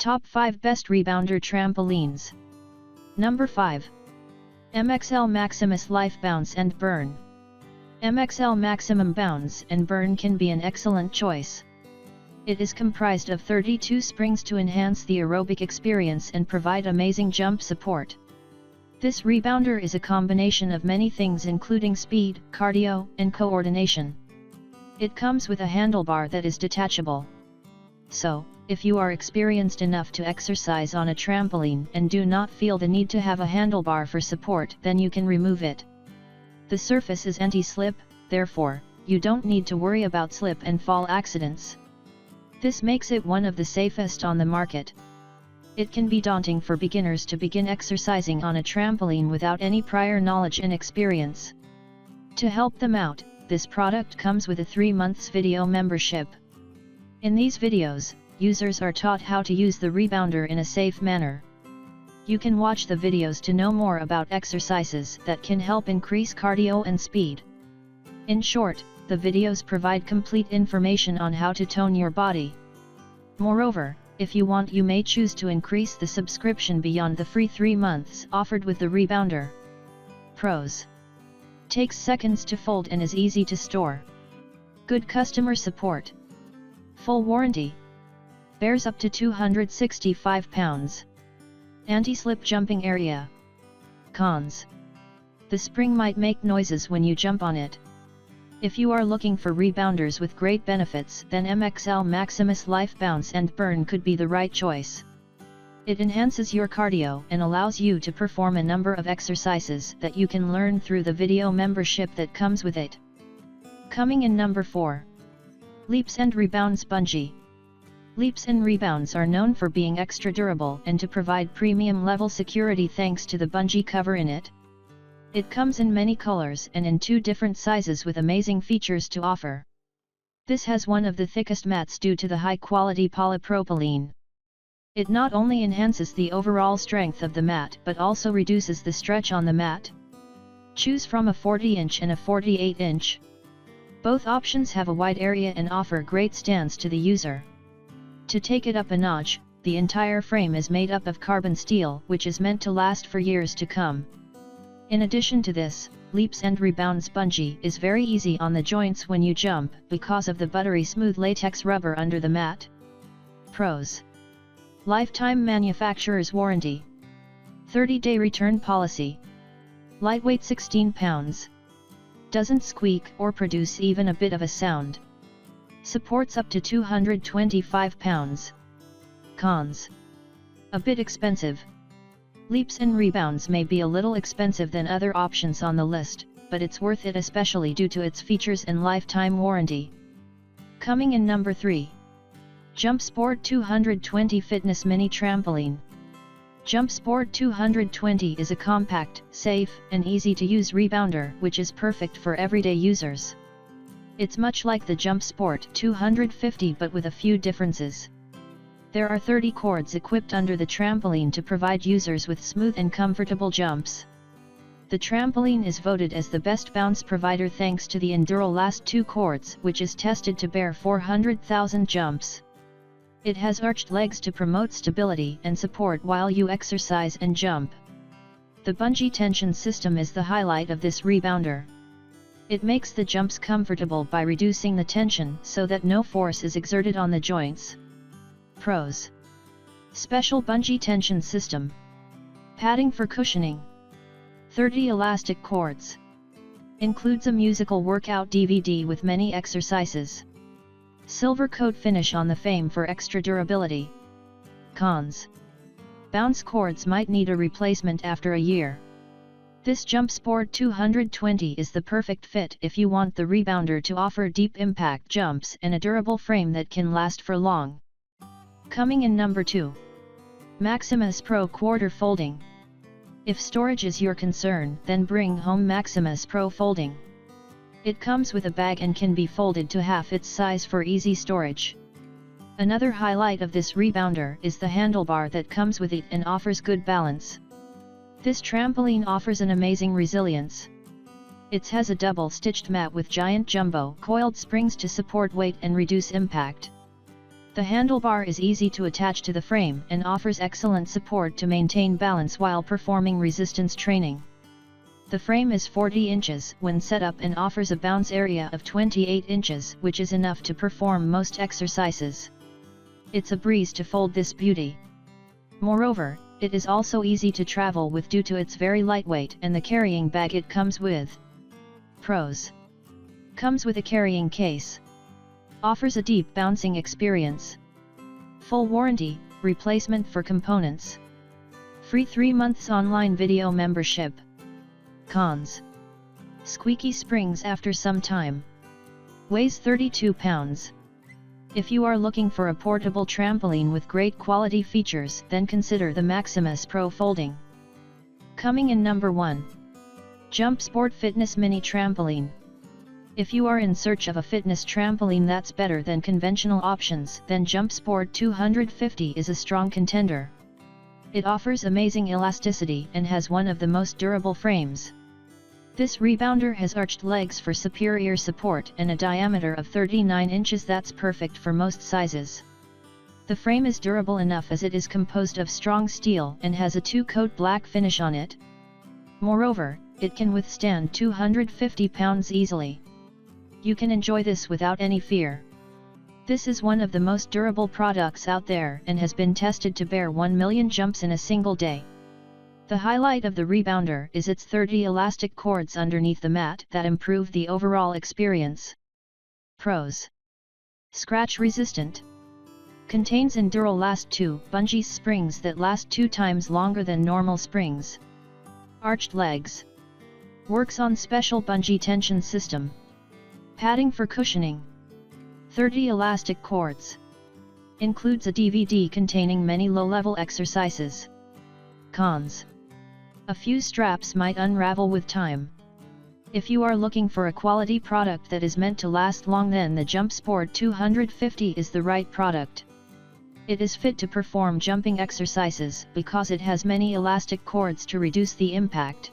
Top 5 Best Rebounder Trampolines. Number 5. MXL MaXimus Life Bounce and Burn. MXL Maximum Bounce and Burn can be an excellent choice. It is comprised of 32 springs to enhance the aerobic experience and provide amazing jump support. This rebounder is a combination of many things including speed, cardio, and coordination. It comes with a handlebar that is detachable. So, if you are experienced enough to exercise on a trampoline and do not feel the need to have a handlebar for support, then you can remove it. The surface is anti-slip, therefore, you don't need to worry about slip and fall accidents. This makes it one of the safest on the market. It can be daunting for beginners to begin exercising on a trampoline without any prior knowledge and experience. To help them out, this product comes with a 3 months video membership. In these videos, users are taught how to use the rebounder in a safe manner. You can watch the videos to know more about exercises that can help increase cardio and speed. In short, the videos provide complete information on how to tone your body. Moreover, if you want, you may choose to increase the subscription beyond the free 3 months offered with the rebounder. Pros: takes seconds to fold and is easy to store. Good customer support. Full warranty. Bears up to 265 pounds. Anti-slip jumping area. Cons: the spring might make noises when you jump on it. If you are looking for rebounders with great benefits, then MXL MaXimus Life Bounce and Burn could be the right choice. It enhances your cardio and allows you to perform a number of exercises that you can learn through the video membership that comes with it. Coming in number 4. Leaps and Rebounds Bungee. Leaps and Rebounds are known for being extra durable and to provide premium level security thanks to the bungee cover in it. It comes in many colors and in 2 different sizes with amazing features to offer. This has one of the thickest mats due to the high quality polypropylene. It not only enhances the overall strength of the mat but also reduces the stretch on the mat. Choose from a 40-inch and a 48-inch. Both options have a wide area and offer great stance to the user. To take it up a notch, the entire frame is made up of carbon steel, which is meant to last for years to come. In addition to this, Leaps and Rebounds Bungee is very easy on the joints when you jump because of the buttery smooth latex rubber under the mat. Pros: lifetime manufacturer's warranty. 30-day return policy. Lightweight 16 pounds. Doesn't squeak or produce even a bit of a sound. Supports up to 225 pounds. Cons: a bit expensive. Leaps and Rebounds may be a little expensive than other options on the list, but it's worth it especially due to its features and lifetime warranty. Coming in number 3. JumpSport 220 Fitness Mini Trampoline. JumpSport 220 is a compact, safe, and easy to use rebounder which is perfect for everyday users. It's much like the JumpSport 250 but with a few differences. There are 30 cords equipped under the trampoline to provide users with smooth and comfortable jumps. The trampoline is voted as the best bounce provider thanks to the EndurOlast 2 cords, which is tested to bear 400,000 jumps. It has arched legs to promote stability and support while you exercise and jump. The bungee tension system is the highlight of this rebounder. It makes the jumps comfortable by reducing the tension so that no force is exerted on the joints. Pros: special bungee tension system. Padding for cushioning. 30 elastic cords. Includes a musical workout DVD with many exercises. Silver coat finish on the frame for extra durability. Cons: bounce cords might need a replacement after a year. This JumpSport 220 is the perfect fit if you want the rebounder to offer deep impact jumps and a durable frame that can last for long. Coming in number 2. MaXimus Pro Quarter Folding. If storage is your concern, then bring home MaXimus Pro Folding. It comes with a bag and can be folded to half its size for easy storage. Another highlight of this rebounder is the handlebar that comes with it and offers good balance. This trampoline offers an amazing resilience. It has a double-stitched mat with giant jumbo coiled springs to support weight and reduce impact. The handlebar is easy to attach to the frame and offers excellent support to maintain balance while performing resistance training. The frame is 40 inches when set up and offers a bounce area of 28 inches, which is enough to perform most exercises. It's a breeze to fold this beauty. Moreover, it is also easy to travel with due to its very lightweight and the carrying bag it comes with. Pros: comes with a carrying case. Offers a deep bouncing experience. Full warranty, replacement for components. Free 3 months online video membership. Cons: squeaky springs after some time. Weighs 32 pounds. If you are looking for a portable trampoline with great quality features, then consider the MaXimus Pro Folding. Coming in number 1. JumpSport Fitness Mini Trampoline. If you are in search of a fitness trampoline that's better than conventional options, then JumpSport 250 is a strong contender. It offers amazing elasticity and has one of the most durable frames. This rebounder has arched legs for superior support and a diameter of 39 inches that's perfect for most sizes. The frame is durable enough as it is composed of strong steel and has a 2-coat black finish on it. Moreover, it can withstand 250 pounds easily. You can enjoy this without any fear. This is one of the most durable products out there and has been tested to bear 1 million jumps in a single day. The highlight of the rebounder is its 30 elastic cords underneath the mat that improve the overall experience. Pros: scratch resistant. Contains Endurolast 2 Bungee springs that last 2 times longer than normal springs. Arched legs. Works on special bungee tension system. Padding for cushioning. 30 elastic cords. Includes a DVD containing many low-level exercises. Cons: a few straps might unravel with time. If you are looking for a quality product that is meant to last long, then the JumpSport 250 is the right product. It is fit to perform jumping exercises because it has many elastic cords to reduce the impact.